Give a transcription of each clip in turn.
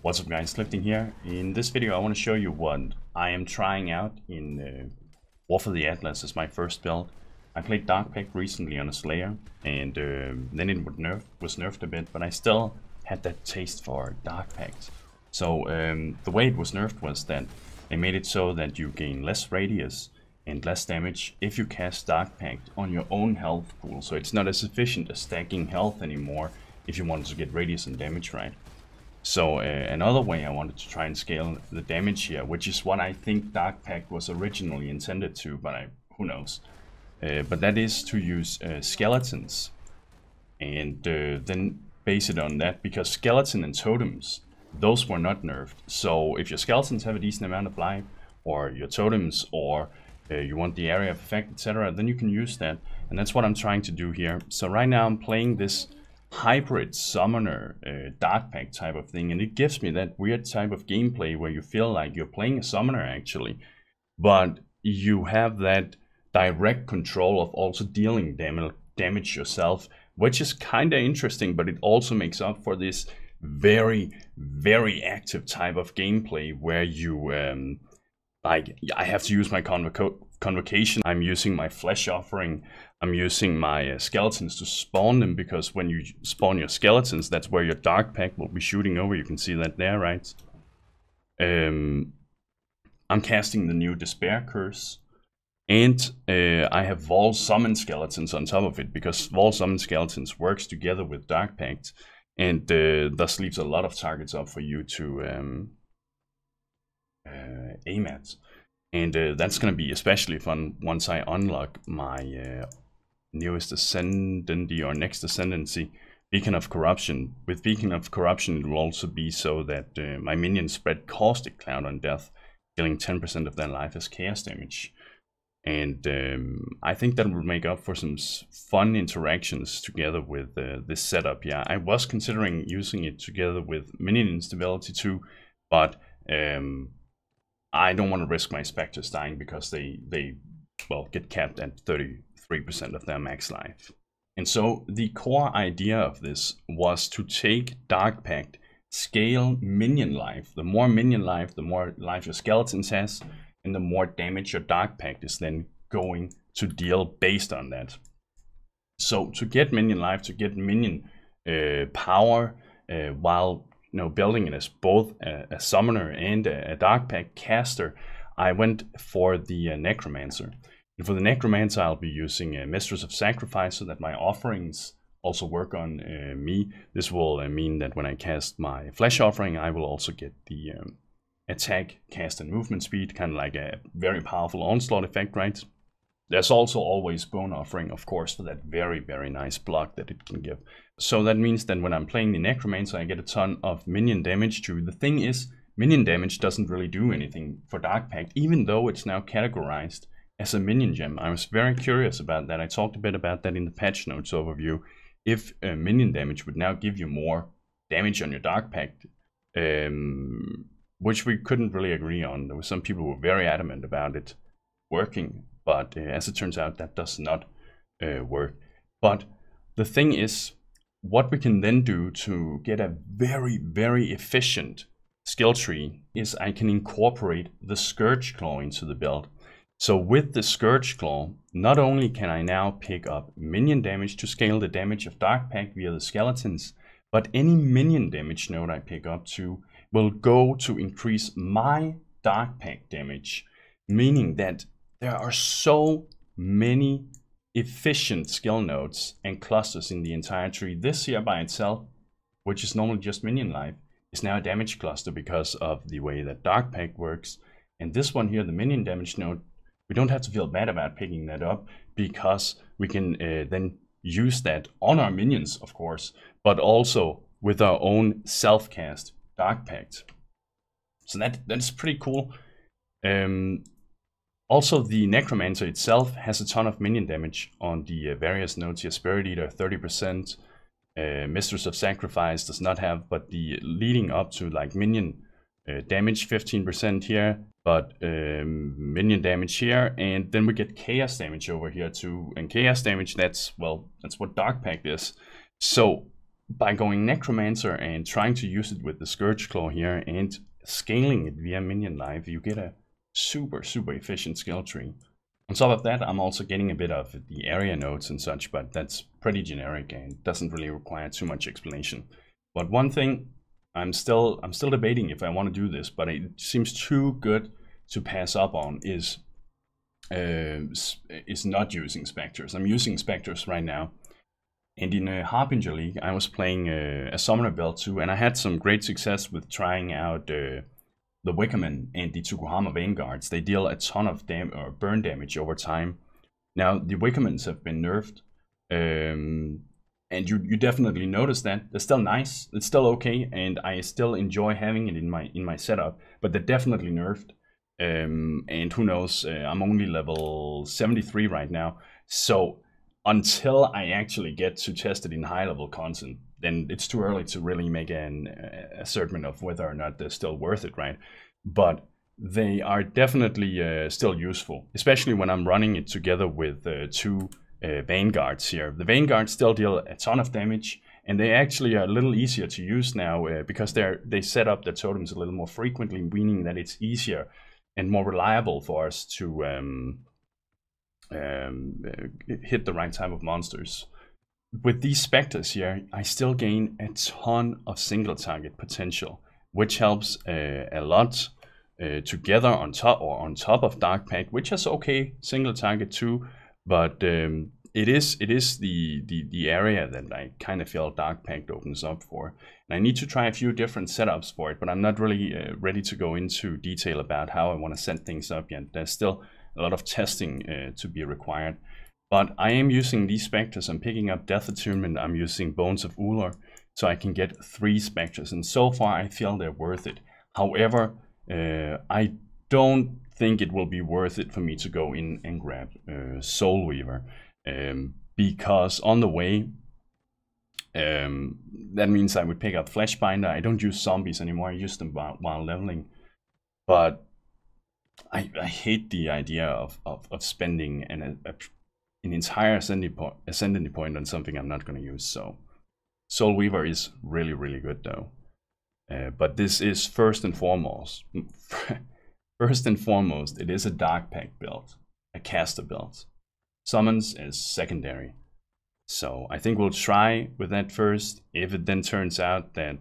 What's up guys, Lifting here. In this video I want to show you what I am trying out in War for the Atlas as my first build. I played Dark Pact recently on a Slayer and then it was nerfed a bit, but I still had that taste for Dark Pact. So the way it was nerfed was that they made it so that you gain less radius and less damage if you cast Dark Pact on your own health pool. So it's not as efficient as stacking health anymore if you wanted to get radius and damage right. So another way I wanted to try and scale the damage here, which is what I think Dark Pact was originally intended to, but who knows. But that is to use skeletons and then base it on that, because skeleton and totems, those were not nerfed. So if your skeletons have a decent amount of life, or your totems, or you want the area of effect, etc., then you can use that. And that's what I'm trying to do here. So right now I'm playing this hybrid summoner Dark Pact type of thing, and it gives me that weird type of gameplay where you feel like you're playing a summoner actually, but you have that direct control of also dealing damage yourself, which is kind of interesting, but it also makes up for this very active type of gameplay where you like, I have to use my convocation, I'm using my flesh offering, I'm using my skeletons to spawn them, because when you spawn your skeletons, that's where your Dark Pact will be shooting over. You can see that there, right? I'm casting the new Despair Curse, and I have Vol Summon Skeletons on top of it, because Vol Summon Skeletons works together with Dark Pact, and thus leaves a lot of targets up for you to aim at. And that's going to be especially fun once I unlock my newest Ascendancy or next Ascendancy, Beacon of Corruption. With Beacon of Corruption, it will also be so that my minions spread Caustic Cloud on death, killing 10% of their life as chaos damage. And I think that will make up for some fun interactions together with this setup. Yeah, I was considering using it together with minion instability too, but I don't want to risk my Spectres dying, because they well, get capped at 33% of their max life. And so the core idea of this was to take Dark Pact, scale minion life. The more minion life, the more life your skeletons has, and the more damage your Dark Pact is then going to deal based on that. So to get minion life, to get minion power, while building it as both a summoner and a Dark Pact caster, I went for the Necromancer. And for the Necromancer, I'll be using Mistress of Sacrifice, so that my offerings also work on me. This will mean that when I cast my Flesh offering, I will also get the attack, cast, and movement speed, kind of like a very powerful onslaught effect, right? There's also always Bone Offering, of course, for that very nice block that it can give. So that means that when I'm playing the Necromancer, I get a ton of minion damage too. The thing is, minion damage doesn't really do anything for Dark Pact, even though it's now categorized as a minion gem. I was very curious about that. I talked a bit about that in the patch notes overview. If minion damage would now give you more damage on your Dark Pact, which we couldn't really agree on. There were some people who were very adamant about it working, but as it turns out, that does not work. But the thing is, what we can then do to get a very efficient skill tree is I can incorporate the Scourge Claw into the build. So with the Scourge Claw, not only can I now pick up minion damage to scale the damage of Dark Pact via the skeletons, but any minion damage node I pick up to will go to increase my Dark Pact damage, meaning that there are so many efficient skill nodes and clusters in the entire tree. This here by itself, which is normally just minion life, is now a damage cluster because of the way that Dark Pact works. And this one here, the minion damage node, we don't have to feel bad about picking that up, because we can then use that on our minions, of course, but also with our own self-cast Dark Pact. So that's pretty cool. Also, the Necromancer itself has a ton of minion damage on the various nodes here. Spirit Eater 30%, Mistress of Sacrifice does not have, but the leading up to like minion damage 15% here, but minion damage here, and then we get chaos damage over here too. And chaos damage, that's what Dark Pact is. So by going Necromancer and trying to use it with the Scourge Claw here and scaling it via minion life, you get a super efficient skill tree. On top of that, I'm also getting a bit of the area nodes and such, but that's pretty generic and doesn't really require too much explanation. But one thing I'm still debating if I want to do this, but it seems too good to pass up on is not using Spectres. I'm using Spectres right now. And in a Harbinger League, I was playing a Summoner build too, and I had some great success with trying out the Wickerman and the Tsukuhama Vanguards. They deal a ton of burn damage over time. Now, the Wickermans have been nerfed, and you definitely notice that. They're still nice, it's still okay, and I still enjoy having it in my setup, but they're definitely nerfed. And who knows, I'm only level 73 right now, so until I actually get to test it in high level content, then it's too early to really make an assertion of whether or not they're still worth it, right? But they are definitely still useful, especially when I'm running it together with two Vanguards here. The Vanguards still deal a ton of damage, and they actually are a little easier to use now because they set up their totems a little more frequently, meaning that it's easier and more reliable for us to hit the right type of monsters. With these Spectres here, I still gain a ton of single target potential, which helps a lot together on top of Dark Pact, which is okay single target too, but it is the area that I kind of feel Dark Pact opens up for. And I need to try a few different setups for it, but I'm not really ready to go into detail about how I want to set things up yet. There's still a lot of testing to be required. But I am using these Spectres. I'm picking up Death Attunement. I'm using Bones of Ullr, so I can get 3 Spectres. And so far, I feel they're worth it. However, I don't think it will be worth it for me to go in and grab Soul Weaver. Because on the way, that means I would pick up Fleshbinder. I don't use zombies anymore. I use them while leveling. But I hate the idea of spending an entire Ascendancy point on something I'm not going to use. So Soul Weaver is really good though. But this is first and foremost, it is a Dark Pact build, a caster build. Summons is secondary. So I think we'll try with that first. If it then turns out that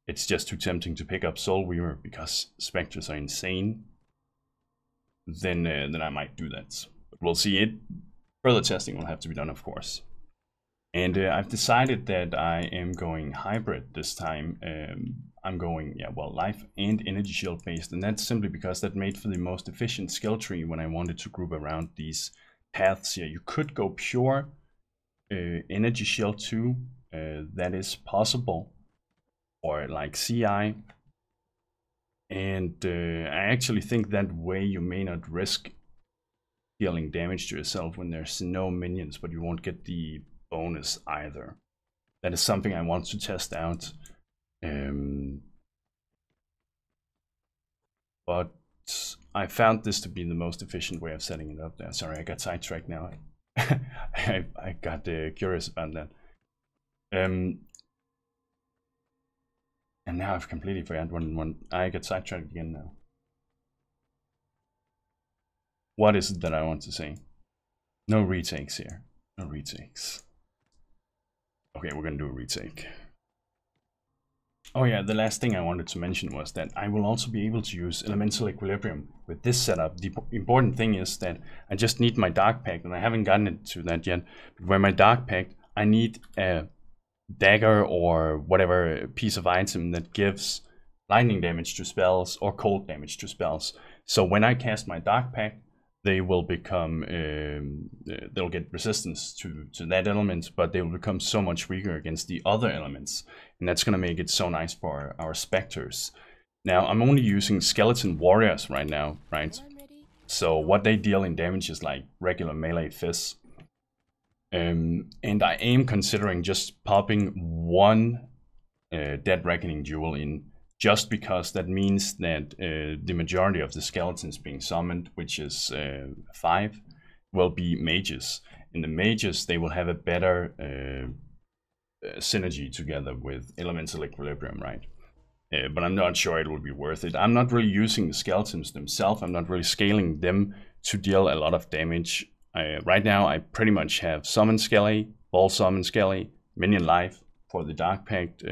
it's just too tempting to pick up Soul Weaver because Spectres are insane, then I might do that. But we'll see. It further testing will have to be done, of course. And I've decided that I am going hybrid this time. I'm going, life and energy shield based, and that's simply because that made for the most efficient skill tree when I wanted to group around these paths here. You could go pure energy shield too, that is possible, or like CI. And I actually think that way you may not risk dealing damage to yourself when there's no minions, but you won't get the bonus either. That is something I want to test out. But I found this to be the most efficient way of setting it up there. Sorry, I got sidetracked now. I got curious about that. And now I've completely forgot when I got sidetracked again now. What is it that I want to say? No retakes here. No retakes. Okay, we're gonna do a retake. Oh yeah, the last thing I wanted to mention was that I will also be able to use Elemental Equilibrium with this setup. The important thing is that I just need my Dark Pact, and I haven't gotten it to that yet. But where my Dark Pact, I need a dagger or whatever piece of item that gives lightning damage to spells or cold damage to spells. So when I cast my Dark Pact, they will become, they'll get resistance to that element, but they will become so much weaker against the other elements. And that's going to make it so nice for our Spectres. Now, I'm only using Skeleton Warriors right now, right? So what they deal in damage is like regular melee fists. And I am considering just popping one Dead Reckoning Jewel in, just because that means that the majority of the skeletons being summoned, which is 5, will be mages. And the mages, they will have a better synergy together with elemental equilibrium, right? But I'm not sure it will be worth it. I'm not really using the skeletons themselves. I'm not really scaling them to deal a lot of damage. Right now, I pretty much have Summon Skelly, Ball Summon Skelly, Minion Life for the Dark Pact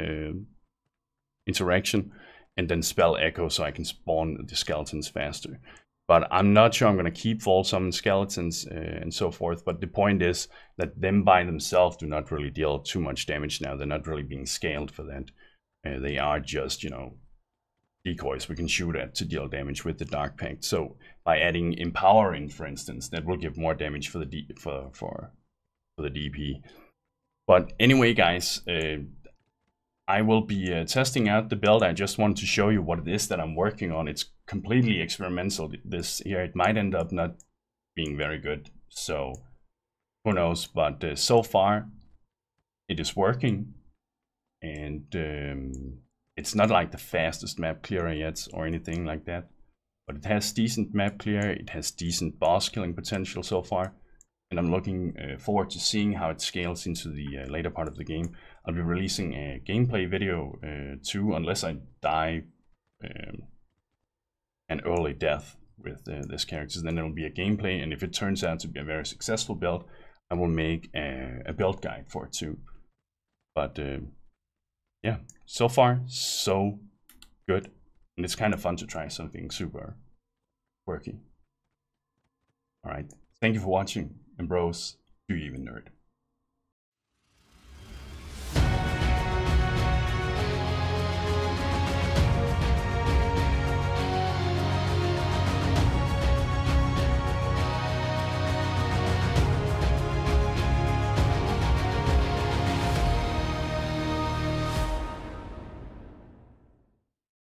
interaction, and then Spell Echo so I can spawn the skeletons faster. But I'm not sure I'm going to keep Vault Summon Skeletons and so forth. But the point is that them by themselves do not really deal too much damage now. They're not really being scaled for that. They are just, you know, decoys we can shoot at to deal damage with the Dark Pact. So by adding Empowering, for instance, that will give more damage for the for the DP. But anyway, guys, I will be testing out the build. I just wanted to show you what it is that I'm working on. It's completely experimental. This here, it might end up not being very good. So who knows? But so far, it is working. And it's not like the fastest map clearer yet or anything like that. But it has decent map clear. It has decent boss killing potential so far. And I'm looking forward to seeing how it scales into the later part of the game. I'll be releasing a gameplay video too, unless I die an early death with this character. Then it will be a gameplay, and if it turns out to be a very successful build, I will make a build guide for it too. But yeah, so far so good, and it's kind of fun to try something super quirky. All right, thank you for watching, and bros, do you even nerd?